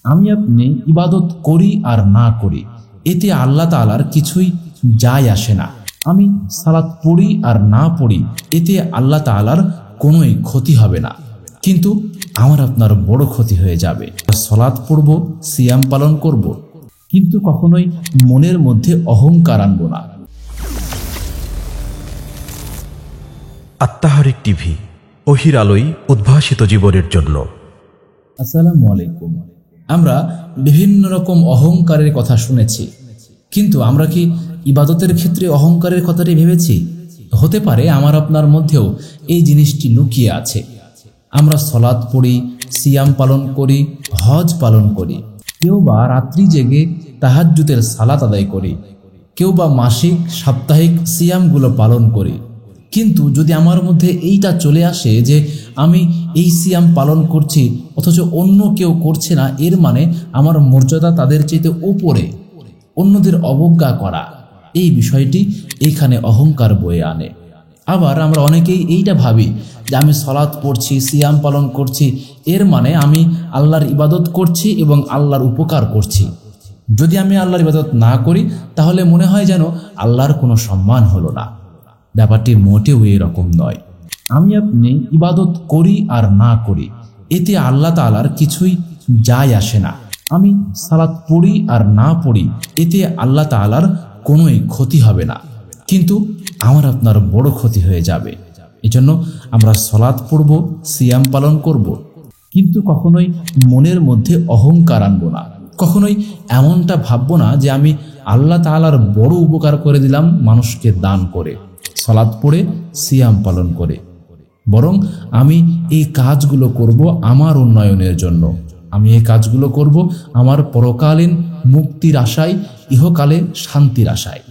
আমি আপনি ইবাদত করি আর না করি এতে আল্লাহ তাআলার কিছুই যায় আসে না। আমি সালাত পড়ি আর না পড়ি এতে আল্লাহ তাআলার কোনোই ক্ষতি হবে না, কিন্তু আমার আপনার বড় ক্ষতি হয়ে যাবে। সালাত পড়ব, সিয়াম পালন করব, কিন্তু কখনোই মনের মধ্যে অহংকার আনব না। আত্মাহারিক টিভি, ওহির আলোয় উদ্ভাসিত জীবনের জন্য। আসসালামু আলাইকুম। আমরা বিভিন্ন রকম অহংকারের কথা শুনেছি, কিন্তু আমরা কি ইবাদতের ক্ষেত্রে অহংকারের কথাটি ভেবেছি? হতে পারে আমার আপনার মধ্যেও এই জিনিসটি লুকিয়ে আছে। আমরা সালাত পড়ি, সিয়াম পালন করি, হজ পালন করি, কেউ বা রাত্রি জেগে তাহাজ্জুদের সালাত আদায় করি, কেউ বা মাসিক সাপ্তাহিক সিয়ামগুলো পালন করি। কিন্তু যদি আমার মধ্যে এইটা চলে আসে যে আমি এই সিয়াম পালন করছি অথচ অন্য কেউ করছে না, এর মানে আমার মর্যাদা তাদের চাইতে উপরে, অন্যদের অবজ্ঞা করা, এই বিষয়টি এইখানে অহংকার বয়ে আনে। আবার আমরা অনেকেই এইটা ভাবি যে আমি সালাত পড়ছি, সিয়াম পালন করছি, এর মানে আমি আল্লাহর ইবাদত করছি এবং আল্লাহর উপকার করছি। যদি আমি আল্লাহর ইবাদত না করি তাহলে মনে হয় যেন আল্লাহর কোনো সম্মান হলো না। ব্যাপারটি মোটেও এরকম নয়। আমি আপনি ইবাদত করি আর না করি এতে আল্লাহ তাআলার কিছুই যায় আসে না। আমি সালাত পড়ি আর না পড়ি এতে আল্লাহ তাআলার কোনোই ক্ষতি হবে না, কিন্তু আমার আপনার বড় ক্ষতি হয়ে যাবে। এজন্য আমরা সালাত পড়ব, সিয়াম পালন করব, কিন্তু কখনোই মনের মধ্যে অহংকার আনব না। কখনোই এমনটা ভাববো না যে আমি আল্লাহ তাআলার বড় উপকার করে দিলাম মানুষকে দান করে, সালাত পড়ে, সিয়াম পালন করে। বরং আমি এই কাজগুলো করব আমার উন্নয়নের জন্য। আমি এই কাজগুলো করব আমার পরকালীন মুক্তির আশায়, ইহকালে শান্তির আশায়।